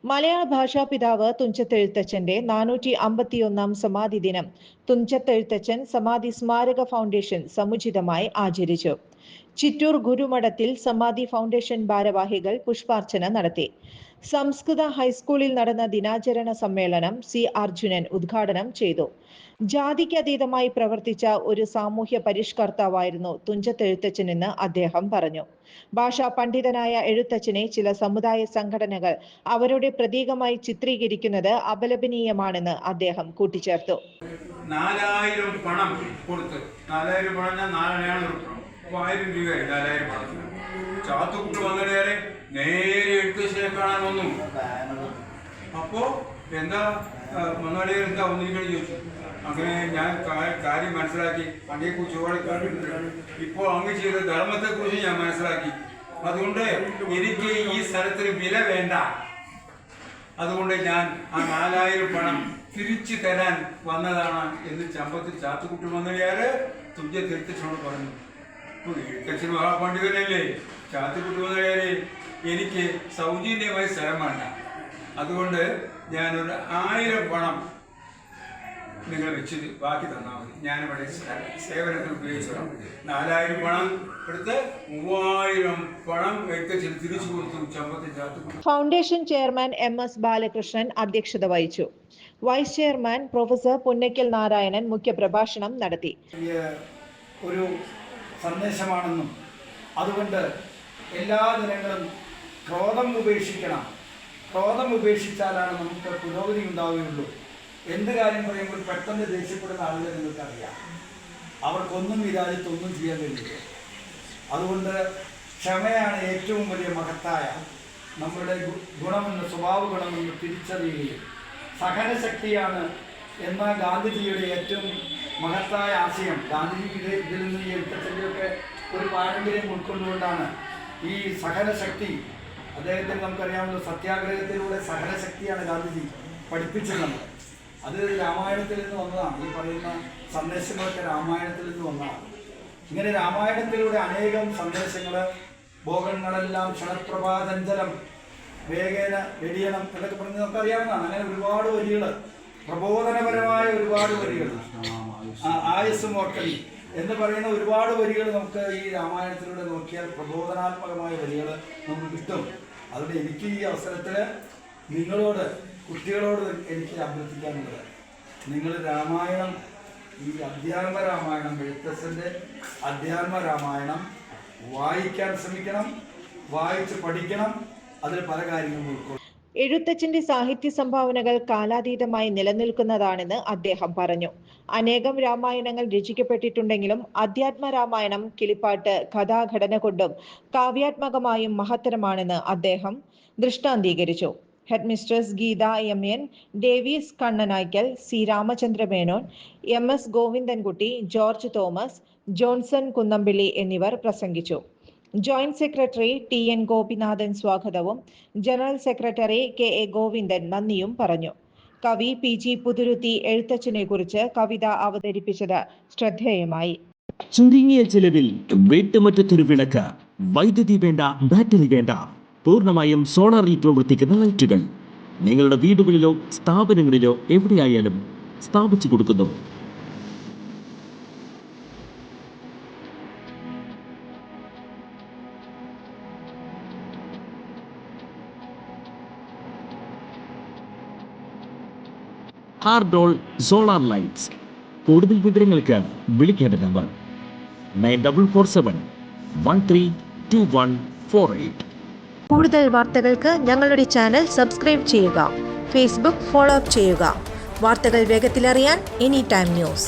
മലയാള ഭാഷാ പിതാവ് തുഞ്ചത്തെഴുത്തച്ഛന്റെ 451 സമാധി ദിനം തുഞ്ചത്തെഴുത്തച്ഛൻ സമാധി സ്മാരക ഫൗണ്ടേഷൻ സമുചിതമായി ആചരിച്ചു. ചിറ്റൂർ ഗുരുമഠത്തിൽ സമാധി ഫൗണ്ടേഷൻ ഭാരവാഹികൾ പുഷ്പാർച്ചന നടത്തി. സംസ്കൃത ഹൈസ്കൂളിൽ നടന്ന ദിനാചരണ സമ്മേളനം സി അർജുനൻ ഉദ്ഘാടനം ചെയ്തു. ജാതിക്കതീതമായി പ്രവർത്തിച്ച ഒരു സാമൂഹ്യ പരിഷ്കർത്താവായിരുന്നു തുഞ്ചത്തെഴുത്തച്ഛനെന്ന് അദ്ദേഹം പറഞ്ഞു. ഭാഷാ പണ്ഡിതനായ എഴുത്തച്ഛനെ ചില സമുദായ സംഘടനകൾ അവരുടെ പ്രതീകമായി ചിത്രീകരിക്കുന്നത് അപലപനീയമാണെന്ന് അദ്ദേഹം കൂട്ടിച്ചേർത്തു. 4000 പണം കൊടുത്ത് 4000 പണം 1000 രൂപയായി 4000 പണം ചാത്തുക്കുട്ടി വന്നേരെ നേരെ എഴുത്തച്ഛനെ കാണാൻ വന്നു. അപ്പോ എന്താ മണ്ണാടിയർ എന്താ വന്നിരിക്കണെന്ന് ചോദിച്ചു. അങ്ങനെ ഞാൻ കാര്യം മനസ്സിലാക്കി. പണ്ടിയെക്കുറിച്ച് ഓടിക്കാണ്ടിട്ടുണ്ട്. ഇപ്പോൾ അങ്ങ് ചെയ്ത ധർമ്മത്തെക്കുറിച്ച് ഞാൻ മനസ്സിലാക്കി. അതുകൊണ്ട് എനിക്ക് ഈ സ്ഥലത്തിന് വില വേണ്ട. അതുകൊണ്ട് ഞാൻ ആ 4000 പണം തിരിച്ചു തരാൻ വന്നതാണ് എന്ന് ചാത്തുക്കുട്ടി വന്നയാര് തുഞ്ചത്തെഴുത്തച്ഛനോട് പറഞ്ഞു. എഴുത്തച്ഛൻ മഹാപണ്ഡിതനല്ലേ. ചാത്തുക്കുട്ടി വന്നയാര് എനിക്ക് സൗജന്യമായി സ്ഥലം വേണ്ട, അതുകൊണ്ട് ഞാനൊരു 1000 പണം നിങ്ങൾ വെച്ച് ബാക്കി തന്നാൽ മതി, ഞാനിവിടെ സേവനത്തിൽ ഉപയോഗിച്ചോളാം. 4000 പണം എടുത്ത് 3000 പണം എഴുത്തച്ഛന് തിരിച്ചു കൊടുത്തു. Chathukutty foundation chairman MS Balakrishnan അധ്യക്ഷത വഹിച്ചു. Vice chairman professor Punnakkal Narayanan മുഖ്യപ്രഭാഷണം നടത്തി. ഒരു സന്ദേശമാണെന്നും അതുകൊണ്ട് എല്ലാ ജനങ്ങളും ക്രോധം ഉപേക്ഷിക്കണം. ക്രോധം ഉപേക്ഷിച്ചാലാണ് നമുക്ക് പുരോഗതി ഉണ്ടാവുകയുള്ളൂ. എന്ത് കാര്യം പറയുമ്പോൾ പെട്ടെന്ന് ദേഷ്യപ്പെടുന്ന ആളുകൾ നിങ്ങൾക്കറിയാം. അവർക്കൊന്നും ഈ രാജ്യത്തൊന്നും ചെയ്യാൻ കഴിയില്ല. അതുകൊണ്ട് ക്ഷമയാണ് ഏറ്റവും വലിയ മഹത്തായ നമ്മുടെ ഗുണമെന്ന്, സ്വഭാവ ഗുണമെന്ന് തിരിച്ചറിയുകയും സഹനശക്തിയാണ് എന്ന ഗാന്ധിജിയുടെ ഏറ്റവും മഹത്തായ ആശയം. ഗാന്ധിജിയുടെ ഇതിൽ നിന്ന് ഈ എഴുത്തച്ഛൻ്റെയൊക്കെ ഒരു പാരമ്പര്യം ഉൾക്കൊണ്ടുകൊണ്ടാണ് ഈ സഹനശക്തി. അദ്ദേഹത്തിന് നമുക്കറിയാവുന്ന സത്യാഗ്രഹത്തിലൂടെ സഹനശക്തിയാണ് ഗാന്ധിജി പഠിപ്പിച്ചത്. അത് രാമായണത്തിൽ നിന്ന് വന്നതാണ്. ഈ പറയുന്ന സന്ദേശങ്ങളൊക്കെ രാമായണത്തിൽ നിന്ന് വന്നതാണ്. ഇങ്ങനെ രാമായണത്തിലൂടെ അനേകം സന്ദേശങ്ങൾ, ഭോഗങ്ങളെല്ലാം ക്ഷണപ്രഭാചഞ്ചലം വേഗേന വെടിയണം എന്നൊക്കെ പറഞ്ഞ് നമുക്കറിയാവുന്നതാണ്. അങ്ങനെ ഒരുപാട് വരികൾ, പ്രബോധനപരമായ ഒരുപാട് വരികൾ, ആയുസ്സും ഓർക്കലി എന്ന് പറയുന്ന ഒരുപാട് വരികൾ നമുക്ക് ഈ രാമായണത്തിലൂടെ നോക്കിയാൽ പ്രബോധനാത്മകമായ വരികൾ നമുക്ക് കിട്ടും. അതുകൊണ്ട് എനിക്ക് ഈ അവസരത്തിൽ നിങ്ങളോട്, കുട്ടികളോട് എനിക്ക് അഭ്യർത്ഥിക്കാനുള്ളത്, നിങ്ങൾ രാമായണം, ഈ അധ്യാത്മ രാമായണം, എഴുത്തച്ഛൻ്റെ അധ്യാത്മ രാമായണം വായിക്കാൻ ശ്രമിക്കണം, വായിച്ച് പഠിക്കണം. അതിൽ പല കാര്യങ്ങളും ഉൾക്കൊള്ളും. എഴുത്തച്ഛന്റെ സാഹിത്യ സംഭാവനകൾ കാലാതീതമായി നിലനിൽക്കുന്നതാണെന്ന് അദ്ദേഹം പറഞ്ഞു. അനേകം രാമായണങ്ങൾ രചിക്കപ്പെട്ടിട്ടുണ്ടെങ്കിലും അധ്യാത്മ രാമായണം കിളിപ്പാട്ട് കഥാഘടന കൊണ്ടും കാവ്യാത്മകമായും മഹത്തരമാണെന്ന് അദ്ദേഹം ദൃഷ്ടാന്തീകരിച്ചു. Head mistress Geetha MN, Davis Kannanaikkal, C Ramachandra Menon, MS Govindankutty, George Thomas, Johnson Kunnampilly എന്നിവർ പ്രസംഗിച്ചു. ജോയിന്റ് സെക്രട്ടറി TN ഗോപിനാഥൻ സ്വാഗതവും ജനറൽ സെക്രട്ടറി KA ഗോവിന്ദൻ നന്ദിയും പറഞ്ഞു. കവി PG പുതുരുത്തി എഴുത്തച്ഛനെ കുറിച്ച് കവിത അവതരിപ്പിച്ചത് ശ്രദ്ധേയമായി. ചുരുങ്ങിയ ചെലവിൽ വീട്ടുമുറ്റത്തൊരു വിളക്ക്, വൈദ്യുതി വേണ്ട, ബാറ്ററി വേണ്ട, പൂർണ്ണമായും സോളാറിൽ പ്രവർത്തിക്കുന്ന ലൈറ്റുകൾ നിങ്ങളുടെ വീടുകളിലോ സ്ഥാപനങ്ങളിലോ എവിടെയായാലും സ്ഥാപിച്ചു കൊടുക്കുന്നു. ഹാർഡോൾ സോളാർ ലൈറ്റ്സ്. കൂടുതൽ വിവരങ്ങൾക്ക് വിളിക്കേണ്ട നമ്പർ 9447 132148. കൂടുതൽ വാർത്തകൾക്ക് ഞങ്ങളുടെ ചാനൽ സബ്സ്ക്രൈബ് ചെയ്യുക. ഫേസ്ബുക്ക് ഫോളോ അപ്പ് ചെയ്യുക. വാർത്തകൾ വേഗത്തിലറിയാൻ Anytime News.